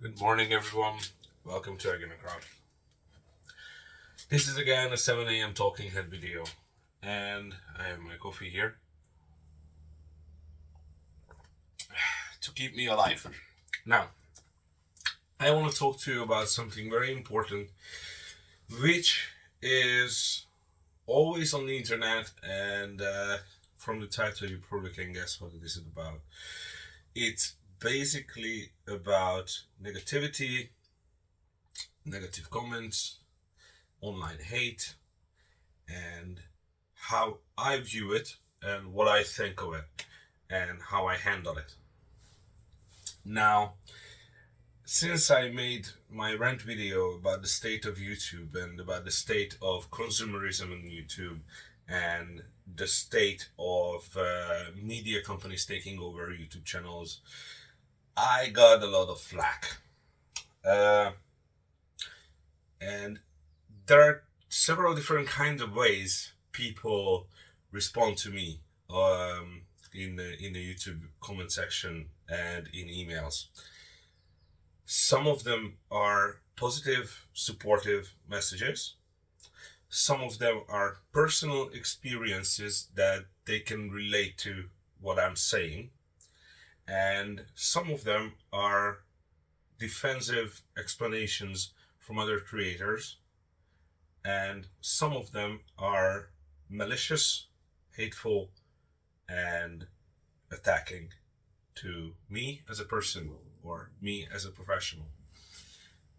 Good morning, everyone. Welcome to Again Craft. This is again a 7 a.m. talking head video, and I have my coffee here to keep me alive. Now, I want to talk to you about something very important, which is always on the internet, and from the title, you probably can guess what it is about. It's basically about negativity, negative comments, online hate, and how I view it and what I think of it and how I handle it. Now, since I made my rant video about the state of YouTube and about the state of consumerism on YouTube and the state of media companies taking over YouTube channels, I got a lot of flack. And there are several different kinds of ways people respond to me in the YouTube comment section and in emails. Some of them are positive, supportive messages. Some of them are personal experiences that they can relate to what I'm saying. And some of them are defensive explanations from other creators. And some of them are malicious, hateful, and attacking to me as a person or me as a professional.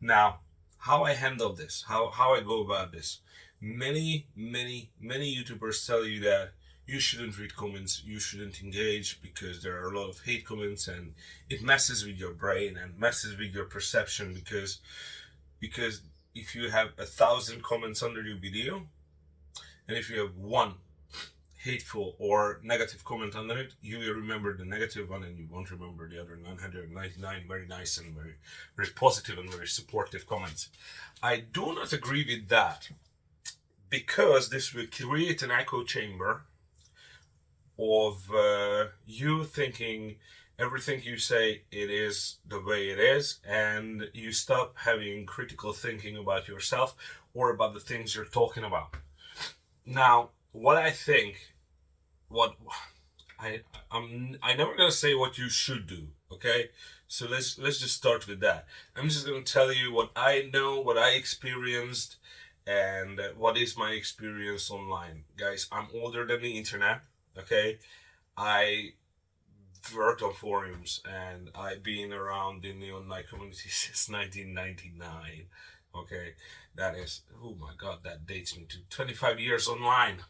Now, how I handle this, how I go about this. Many YouTubers tell you that you shouldn't read comments, you shouldn't engage because there are a lot of hate comments and it messes with your brain and messes with your perception because if you have 1,000 comments under your video and if you have one hateful or negative comment under it, you will remember the negative one and you won't remember the other 999 very nice and very positive and very supportive comments. I do not agree with that because this will create an echo chamber of you thinking everything you say it is the way it is, and you stop having critical thinking about yourself or about the things you're talking about. Now, what I think, I'm never gonna say what you should do, okay? So let's just start with that. I'm just gonna tell you what I know, what I experienced, and what is my experience online. Guys, I'm older than the internet, okay? I worked on forums and I've been around in the online community since 1999. Okay, that is, oh my god, that dates me to 25 years online.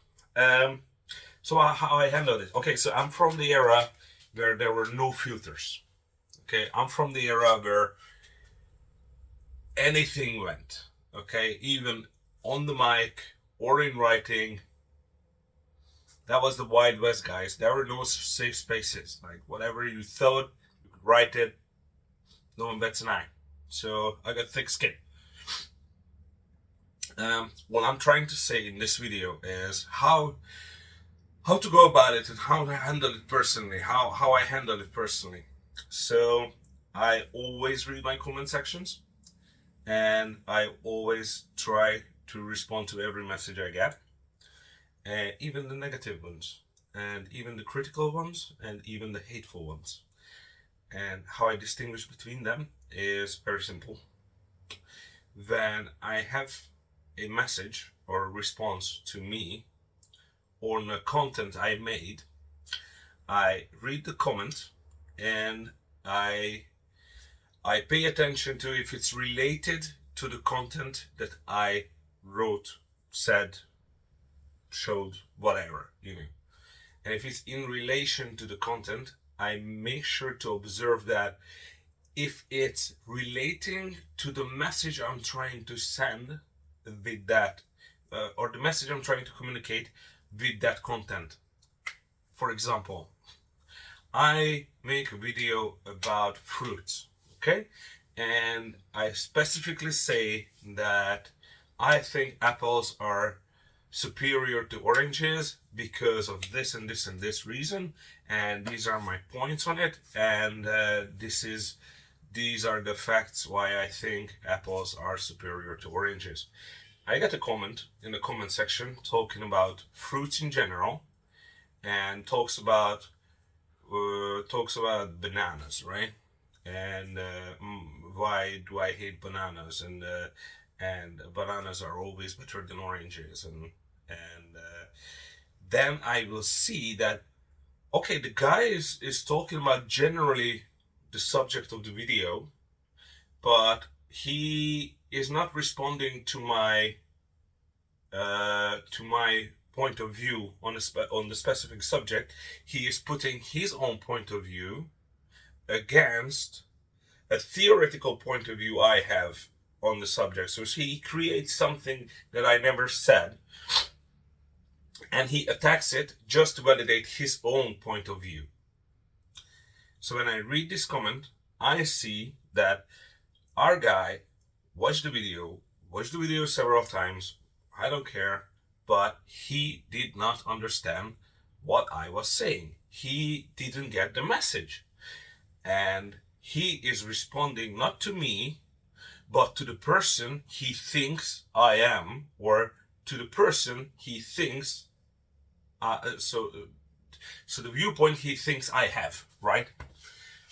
So how I handled it. Okay, so I'm from the era where there were no filters. Okay, I'm from the era where anything went. Okay, even on the mic or in writing. That was the Wild West, guys. There were no safe spaces. Like, whatever you thought, you could write it. No one bets an eye. So, I got thick skin. What I'm trying to say in this video is how to go about it and how to handle it personally. How I handle it personally. So, I always read my comment sections. And I always try to respond to every message I get. Even the negative ones, and even the critical ones, and even the hateful ones. And how I distinguish between them is very simple. When I have a message or a response to me on the content I made, I read the comment and I pay attention to if it's related to the content that I wrote, said, showed, whatever, and if it's in relation to the content, I make sure to observe that if it's relating to the message I'm trying to send with that or the message I'm trying to communicate with that content. For example, I make a video about fruits, okay, and I specifically say that I think apples are superior to oranges because of this and this and this reason, and these are my points on it, and this is these are the facts why I think apples are superior to oranges. I got a comment in the comment section talking about fruits in general, and talks about bananas, right? And why do I hate bananas? And bananas are always better than oranges, and then I will see that okay, the guy is talking about generally the subject of the video, but he is not responding to my point of view on on the specific subject. He is putting his own point of view against a theoretical point of view I have on the subject. So he creates something that I never said, and he attacks it just to validate his own point of view. So when I read this comment, I see that our guy watched the video several times. I don't care, but he did not understand what I was saying. He didn't get the message. And he is responding not to me, but to the person he thinks I am, or to the person he thinks, so the viewpoint he thinks I have, right?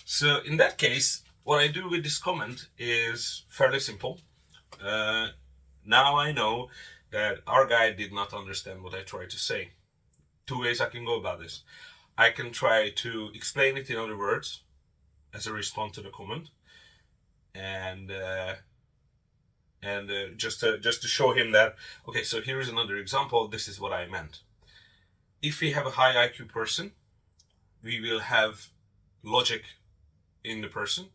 So in that case, what I do with this comment is fairly simple. Now I know that our guy did not understand what I tried to say. Two ways I can go about this. I can try to explain it in other words as a response to the comment, and just to show him that, okay, so here is another example. This is what I meant. If we have a high IQ person, we will have logic in the person,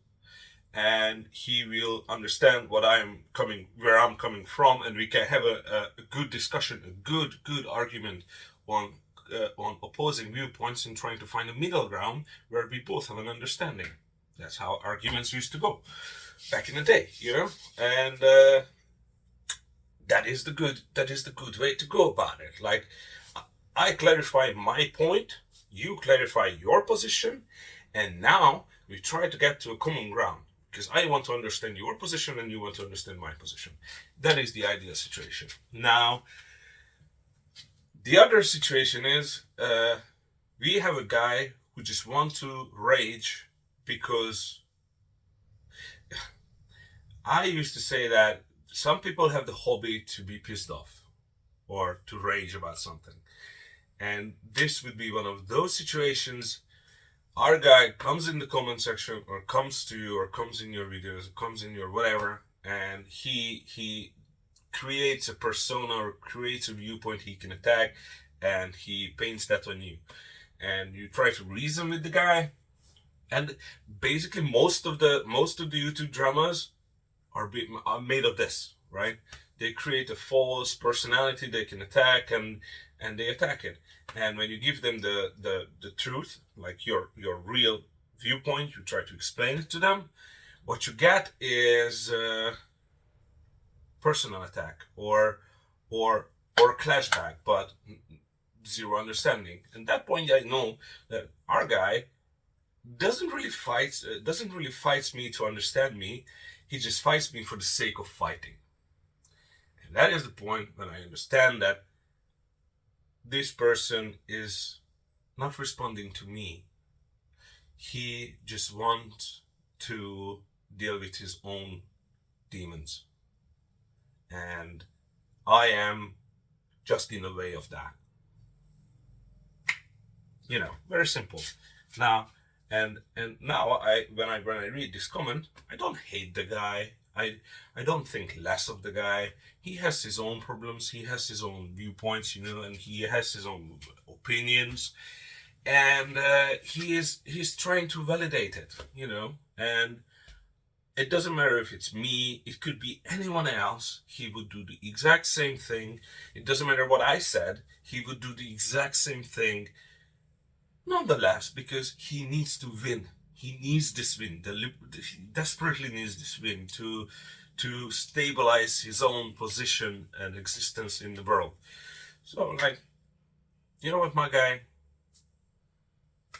and he will understand where I'm coming from, and we can have a good discussion, a good argument on opposing viewpoints, and trying to find a middle ground where we both have an understanding. That's how arguments used to go back in the day, and that is the good way to go about it. Like, I clarify my point, you clarify your position, and now we try to get to a common ground, because I want to understand your position and you want to understand my position. That is the ideal situation. Now, the other situation is we have a guy who just wants to rage because I used to say that some people have the hobby to be pissed off or to rage about something. And this would be one of those situations. Our guy comes in the comment section, or comes to you, or comes in your videos, or comes in your whatever, and he creates a persona or creates a viewpoint he can attack, and he paints that on you. And you try to reason with the guy, and basically most of the YouTube dramas are made of this, right? They create a false personality they can attack, and they attack it. And when you give them the truth, like your real viewpoint, you try to explain it to them, what you get is personal attack or clashback, but zero understanding. At that point, I know that our guy doesn't really fight me to understand me. He just fights me for the sake of fighting. And that is the point when I understand that this person is not responding to me. He just wants to deal with his own demons. And I am just in the way of that. Very simple. Now, and now when I read this comment, I don't hate the guy. I don't think less of the guy. He has his own problems. He has his own viewpoints, and he has his own opinions, and he's trying to validate it, and it doesn't matter if it's me. It could be anyone else. He would do the exact same thing. It doesn't matter what I said. He would do the exact same thing. Nonetheless, because he needs to win. He needs this win. He desperately needs this win to stabilize his own position and existence in the world. So, you know what, my guy?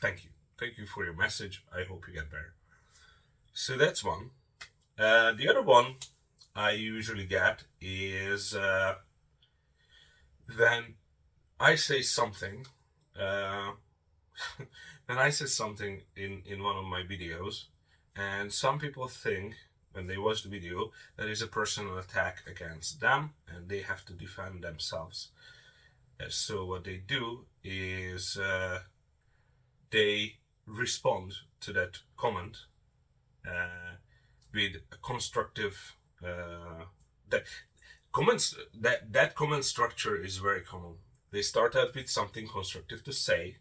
Thank you. Thank you for your message. I hope you get better. So that's one. The other one I usually get is when I say something. Uh, when I say something in one of my videos, and some people think when they watch the video that is a personal attack against them and they have to defend themselves. So what they do is they respond to that comment uh, with a constructive. That comments that comment structure is very common. They start out with something constructive to say,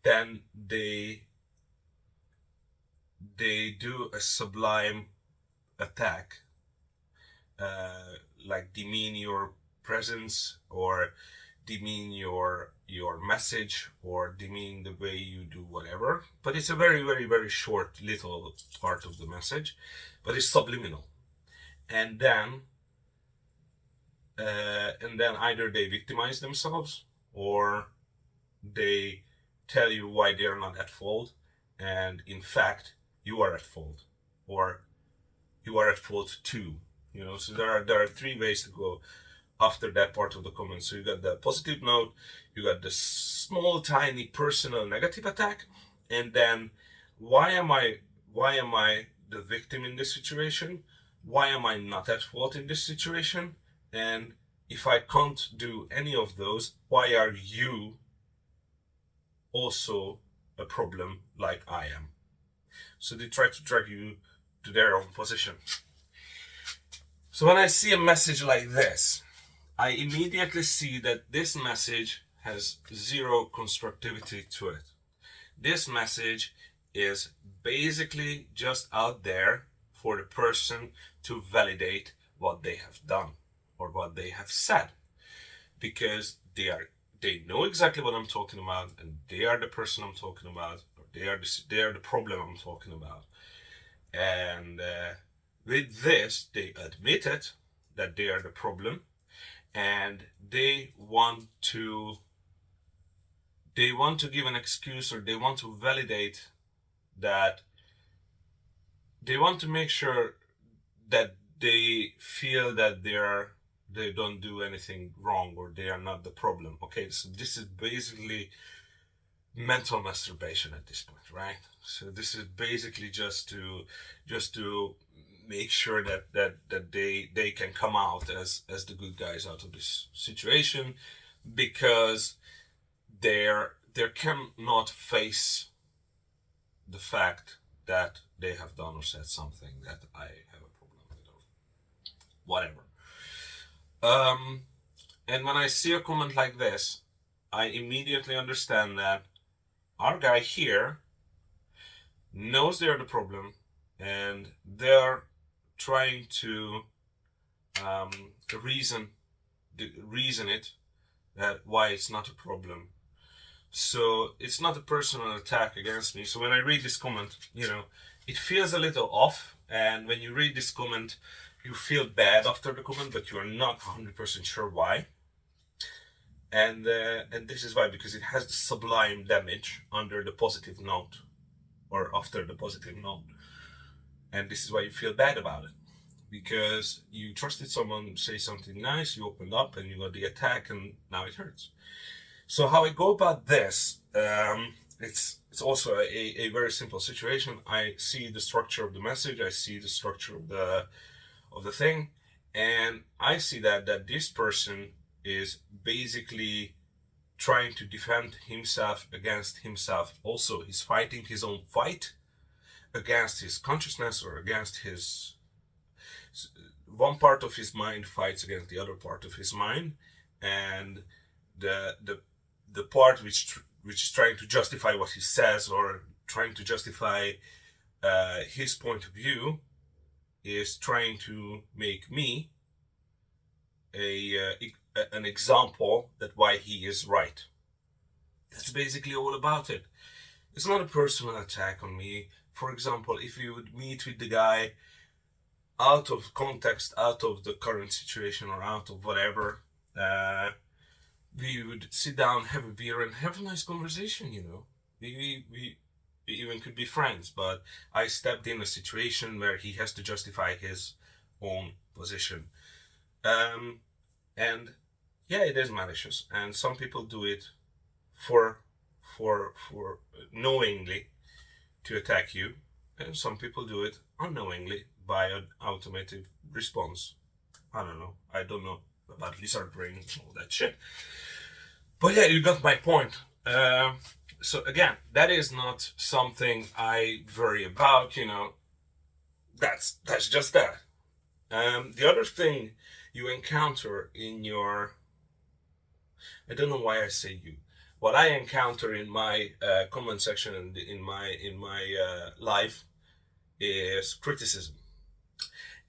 then they do a sublime attack, like demean your presence or demean your message or demean the way you do whatever. But it's a very very very short little part of the message, but it's subliminal. And then either they victimize themselves or they tell you why they're not at fault, and in fact you are at fault, or you are at fault too. So there are three ways to go after that part of the comment. So you got the positive note, you got the small tiny personal negative attack, and then why am I the victim in this situation? Why am I not at fault in this situation? And if I can't do any of those, why are you also a problem like I am? So they try to drag you to their own position. So when I see a message like this, I immediately see that this message has zero constructivity to it. This message is basically just out there for the person to validate what they have done or what they have said, because they know exactly what I'm talking about, and they are the person I'm talking about, or they are the problem I'm talking about. And with this, they admitted that they are the problem, and they want to give an excuse, or they want to validate that. They want to make sure that they feel that they don't do anything wrong, or they are not the problem. Okay, so this is basically mental masturbation at this point, right? So this is basically just to make sure that they can come out as the good guys out of this situation, because they cannot face the fact that they have done or said something that I have a problem with, or whatever. And when I see a comment like this, I immediately understand that our guy here knows they're the problem, and they're trying to um, reason it that why it's not a problem. So it's not a personal attack against me. So when I read this comment, it feels a little off. And when you read this comment, you feel bad after the comment, but you are not 100% sure why. And this is why, because it has the sublime damage under the positive note, or after the positive note. And this is why you feel bad about it, because you trusted someone to say something nice, you opened up, and you got the attack, and now it hurts. So how I go about this, it's also a very simple situation. I see the structure of the message, I see the structure of the thing, and I see that this person is basically trying to defend himself against himself. Also, he's fighting his own fight against his consciousness, or against his one part of his mind fights against the other part of his mind, and the part which is trying to justify what he says, or trying to justify his point of view, is trying to make me an example that why he is right. That's basically all about it. It's not a personal attack on me. For example, if you would meet with the guy out of context, out of the current situation, or out of whatever, we would sit down, have a beer, and have a nice conversation. We even could be friends, but I stepped in a situation where he has to justify his own position. And yeah, it is malicious, and some people do it for for knowingly to attack you, and some people do it unknowingly by an automated response. I don't know. I don't know about lizard brains and all that shit. But yeah, you got my point. So again, that is not something I worry about. That's just that. The other thing you encounter in your, I don't know why I say you. What I encounter in my comment section and in my life is criticism,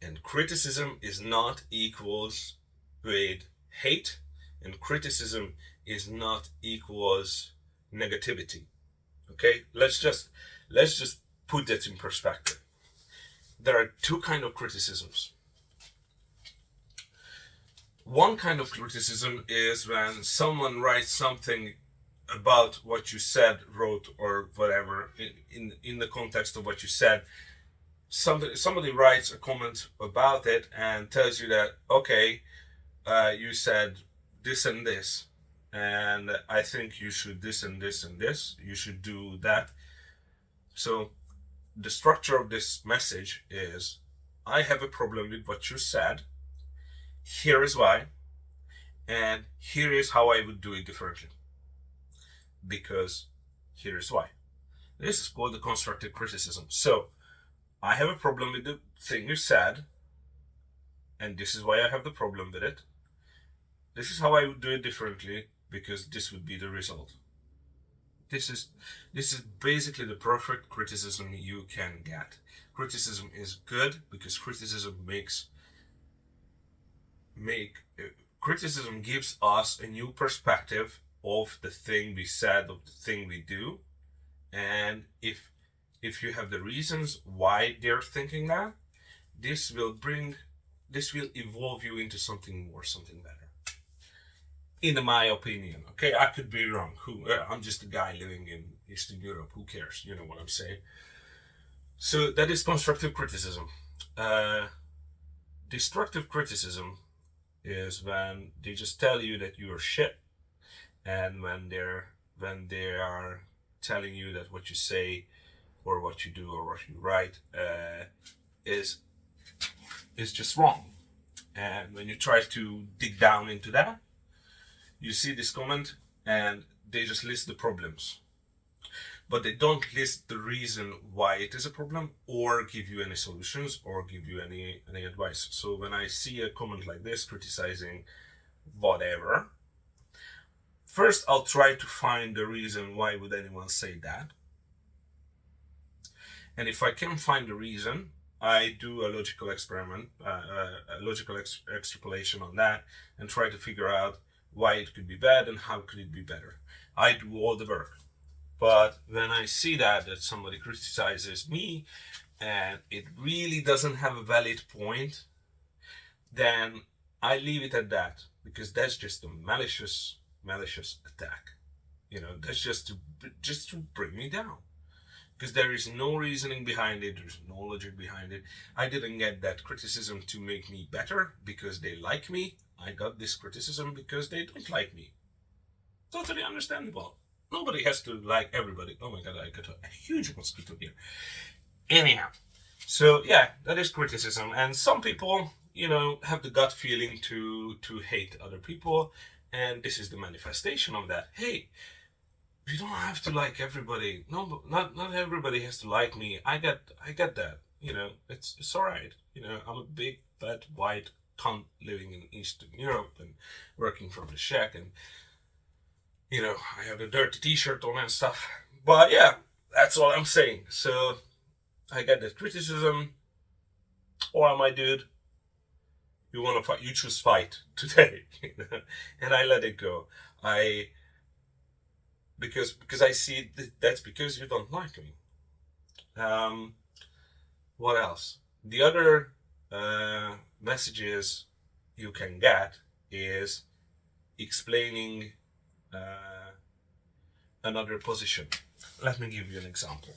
and criticism is not equals with hate, and criticism is not equals negativity. Okay, let's just put that in perspective. There are two kind of criticisms. One kind of criticism is when someone writes something about what you said, wrote, or whatever in the context of what you said. Somebody writes a comment about it and tells you that, okay, you said this and this, and I think you should this and this and this, you should do that. So the structure of this message is, I have a problem with what you said, here is why, and here is how I would do it differently, because here is why. This is called the constructive criticism. So I have a problem with the thing you said, and this is why I have the problem with it. This is how I would do it differently, because this would be the result. This is basically the perfect criticism you can get. Criticism is good because criticism criticism gives us a new perspective of the thing we said, of the thing we do, and if you have the reasons why they're thinking that, this will evolve you into something more, something better. In my opinion, okay, I could be wrong. I'm just a guy living in Eastern Europe. Who cares? You know what I'm saying. So that is constructive criticism. Destructive criticism is when they just tell you that you're shit, and when they are telling you that what you say or what you do or what you write is just wrong. And when you try to dig down into that, you see this comment and they just list the problems, but they don't list the reason why it is a problem, or give you any solutions, or give you any advice. So when I see a comment like this criticizing whatever, first I'll try to find the reason why would anyone say that. And if I can find the reason, I do a logical experiment, a logical extrapolation on that, and try to figure out why it could be bad and how could it be better. I do all the work. But when I see that somebody criticizes me and it really doesn't have a valid point, then I leave it at that, because that's just a malicious attack. That's just to bring me down, because there is no reasoning behind it, there's no logic behind it. I didn't get that criticism to make me better because they like me. I got this criticism because they don't like me. Totally understandable. Nobody has to like everybody. Oh my god, I got a huge mosquito here. Anyhow, so yeah, that is criticism. And some people, have the gut feeling to hate other people, and this is the manifestation of that. Hey, you don't have to like everybody. No, not everybody has to like me. I get that. It's all right. I'm a big fat white cunt living in Eastern Europe and working from the shack, and I have a dirty t-shirt on and stuff. But yeah, that's all I'm saying. So I get that criticism. Or my dude, you want to fight, you choose fight today. And I let it go. Because I see that's because you don't like me. What else? The other messages you can get is explaining another position. Let me give you an example.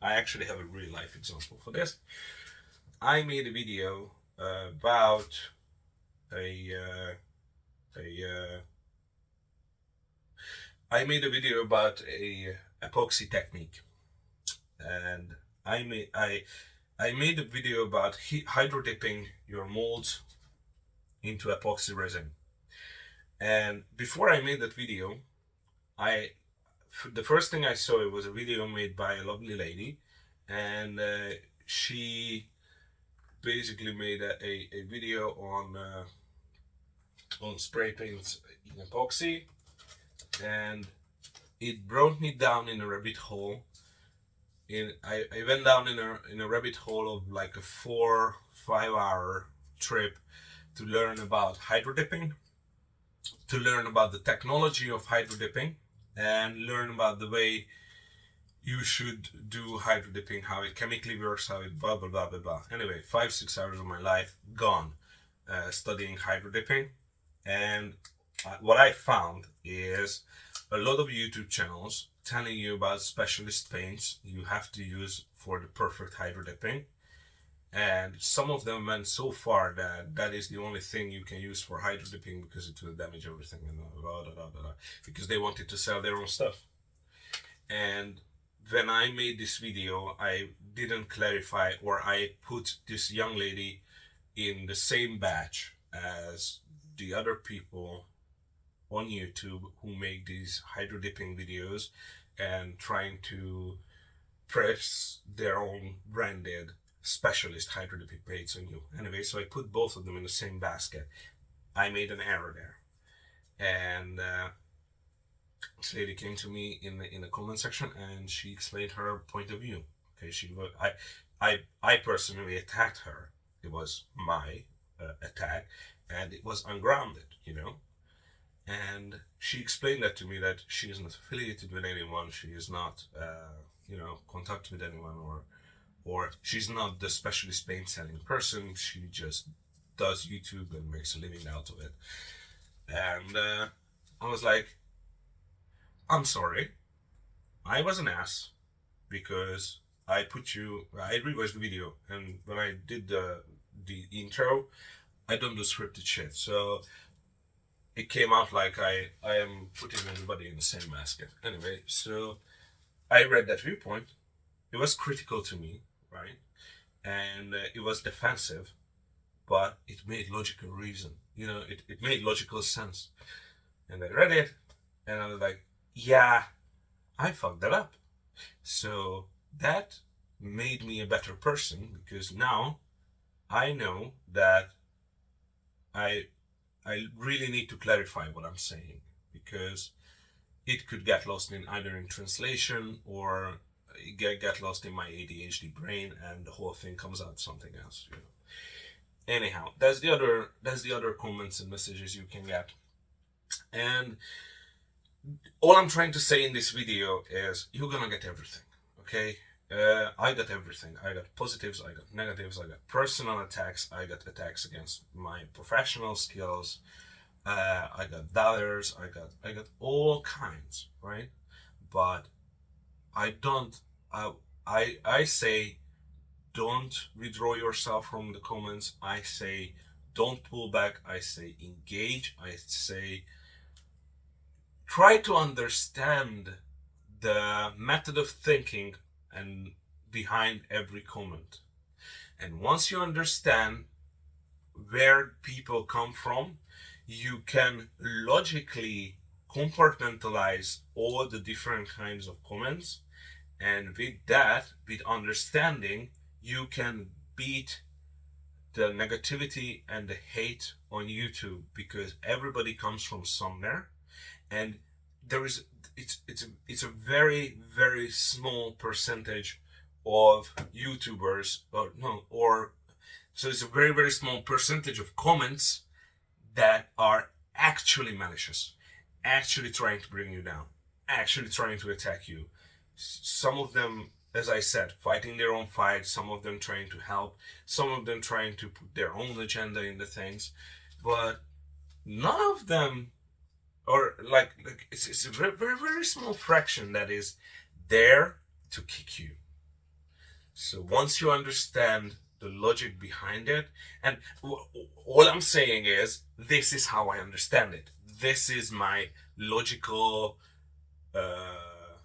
I actually have a real life example for this. I made a video about a I made a video about a epoxy technique, and I made a video about hydro dipping your molds into epoxy resin. And before I made that video, I the first thing I saw, it was a video made by a lovely lady, and she basically made a video on spray paints in epoxy, and it brought me down in a rabbit hole. I went down in a rabbit hole of like a 4-5 hour trip to learn about hydro dipping, to learn about the technology of hydro dipping, and learn about the way you should do hydro dipping, how it chemically works, how it blah blah blah blah blah. Anyway, 5-6 hours of my life gone studying hydro dipping, and what I found is a lot of YouTube channels telling you about specialist paints you have to use for the perfect hydro dipping, and some of them went so far that that is the only thing you can use for hydro dipping because it will damage everything and blah, blah, blah, blah, blah, because they wanted to sell their own stuff. And when I made this video, I didn't clarify, or I put this young lady in the same batch as the other people on YouTube who make these hydro dipping videos and trying to press their own branded specialist hydro dipping paints on you. Anyway, so I put both of them in the same basket. I made an error there, and this lady came to me in the comment section and she explained her point of view. Okay, I personally attacked her. It was my attack, and it was ungrounded, you know. And she explained that to me, that she is not affiliated with anyone. She is not, contact with anyone, or she's not the specialist paint selling person. She just does YouTube and makes a living out of it. And I was like, I'm sorry, I was an ass because I rewatched the video, and when I did the intro, I don't do scripted shit. So it came out like I am putting everybody in the same basket. Anyway, so I read that viewpoint. It was critical to me, right? And it was defensive, but it made logical reason. You know, it made logical sense. And I read it, and I was like, yeah, I fucked that up. So that made me a better person, because now I know that I really need to clarify what I'm saying, because it could get lost in either in translation or get lost in my ADHD brain, and the whole thing comes out something else. You know. Anyhow, that's the other comments and messages you can get, and all I'm trying to say in this video is you're gonna get everything. Okay. I got everything. I got positives, I got negatives, I got personal attacks, I got attacks against my professional skills, I got dollars, I got all kinds, right? But I don't. I say, don't withdraw yourself from the comments. I say, don't pull back. I say, engage. I say, try to understand the method of thinking and behind every comment. And once you understand where people come from, you can logically compartmentalize all the different kinds of comments, and with that, with understanding, you can beat the negativity and the hate on YouTube, because everybody comes from somewhere, and there is it's a very, very small percentage of YouTubers, so it's a very, very small percentage of comments that are actually malicious, actually trying to bring you down, actually trying to attack you. Some of them, as I said, fighting their own fight, some of them trying to help, some of them trying to put their own agenda in the things, but none of them, or like it's a very, very, very small fraction that is there to kick you. So once you understand the logic behind it, and all I'm saying is this is how I understand it. This is my logical uh,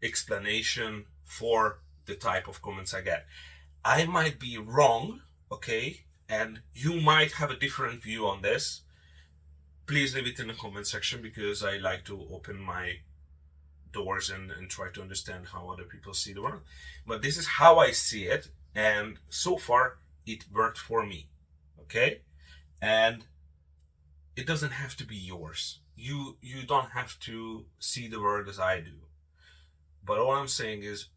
explanation for the type of comments I get. I might be wrong, okay, and you might have a different view on this. Please leave it in the comment section, because I like to open my doors and try to understand how other people see the world. But this is how I see it, and so far it worked for me, okay? And it doesn't have to be yours. You don't have to see the world as I do. But all I'm saying is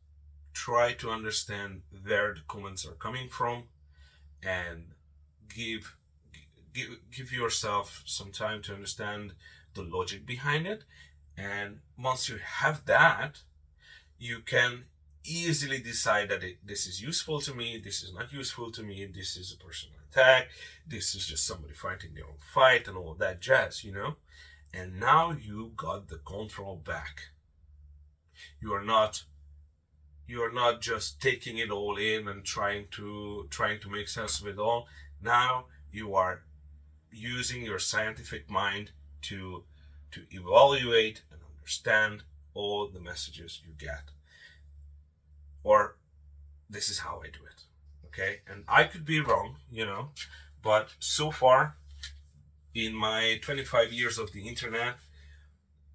try to understand where the comments are coming from, and give give yourself some time to understand the logic behind it. And once you have that, you can easily decide that this is useful to me, this is not useful to me, this is a personal attack, this is just somebody fighting their own fight, and all that jazz, you know. And now you got the control back. You are not just taking it all in and trying to make sense of it all. Now you are using your scientific mind to evaluate and understand all the messages you get. Or this is how I do it, okay? And I could be wrong, you know, but so far in my 25 years of the internet,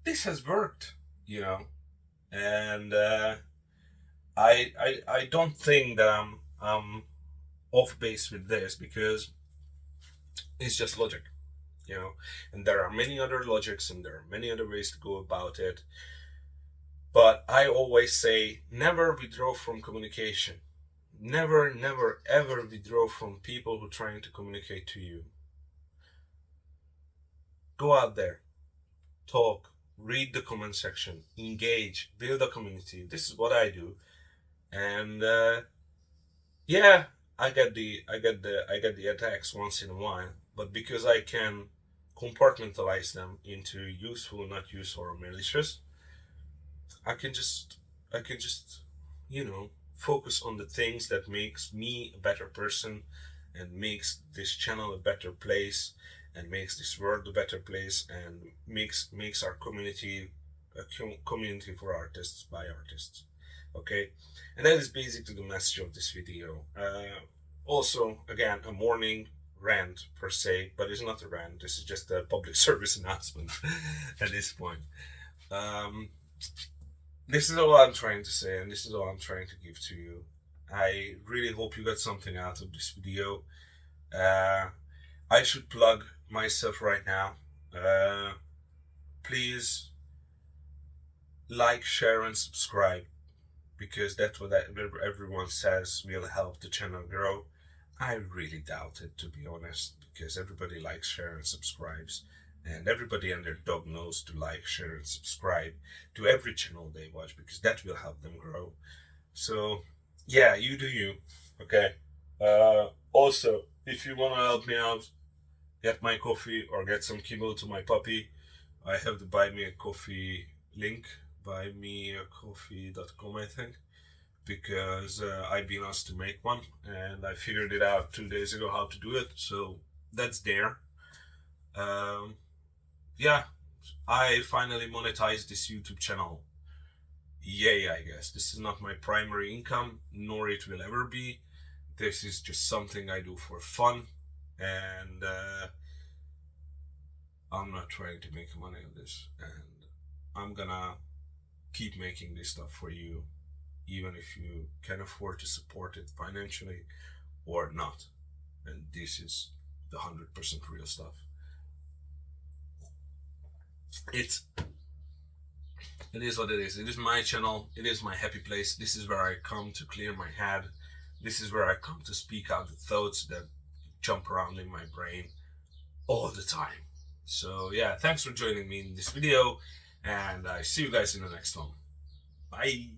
this has worked, you know. And I don't think that I'm off base with this, because it's just logic, you know. And there are many other logics, and there are many other ways to go about it. But I always say, never withdraw from communication. Never, never, ever withdraw from people who are trying to communicate to you. Go out there, talk, read the comment section, engage, build a community. This is what I do. And yeah, I get the attacks once in a while, but because I can compartmentalize them into useful, not useful, or malicious, I can just you know, focus on the things that makes me a better person, and makes this channel a better place, and makes this world a better place, and makes our community a community for artists by artists. Okay, and that is basically the message of this video. Also, again, a morning rant per se, but it's not a rant. This is just a public service announcement at this point. Um, this is all I'm trying to say, and this is all I'm trying to give to you. I really hope you got something out of this video. I should plug myself right now. Please like, share, and subscribe, because that's what everyone says will help the channel grow. I really doubt it, to be honest, because everybody likes, share, and subscribes. And everybody and their dog knows to like, share, and subscribe to every channel they watch, because that will help them grow. So, yeah, you do you, okay? Also, if you want to help me out, get my coffee or get some kibble to my puppy, I have the Buy Me a Coffee link, buymeacoffee.com, I think, because I've been asked to make one, and I figured it out 2 days ago how to do it, so that's there. Yeah, I finally monetized this YouTube channel. Yay, I guess. This is not my primary income, nor it will ever be. This is just something I do for fun, and I'm not trying to make money on this, and I'm gonna keep making this stuff for you, even if you can afford to support it financially or not. And this is the 100% real stuff. It is what it is. It is my channel. It is my happy place. This is where I come to clear my head. This is where I come to speak out the thoughts that jump around in my brain all the time. So yeah, thanks for joining me in this video, and I see you guys in the next one. Bye.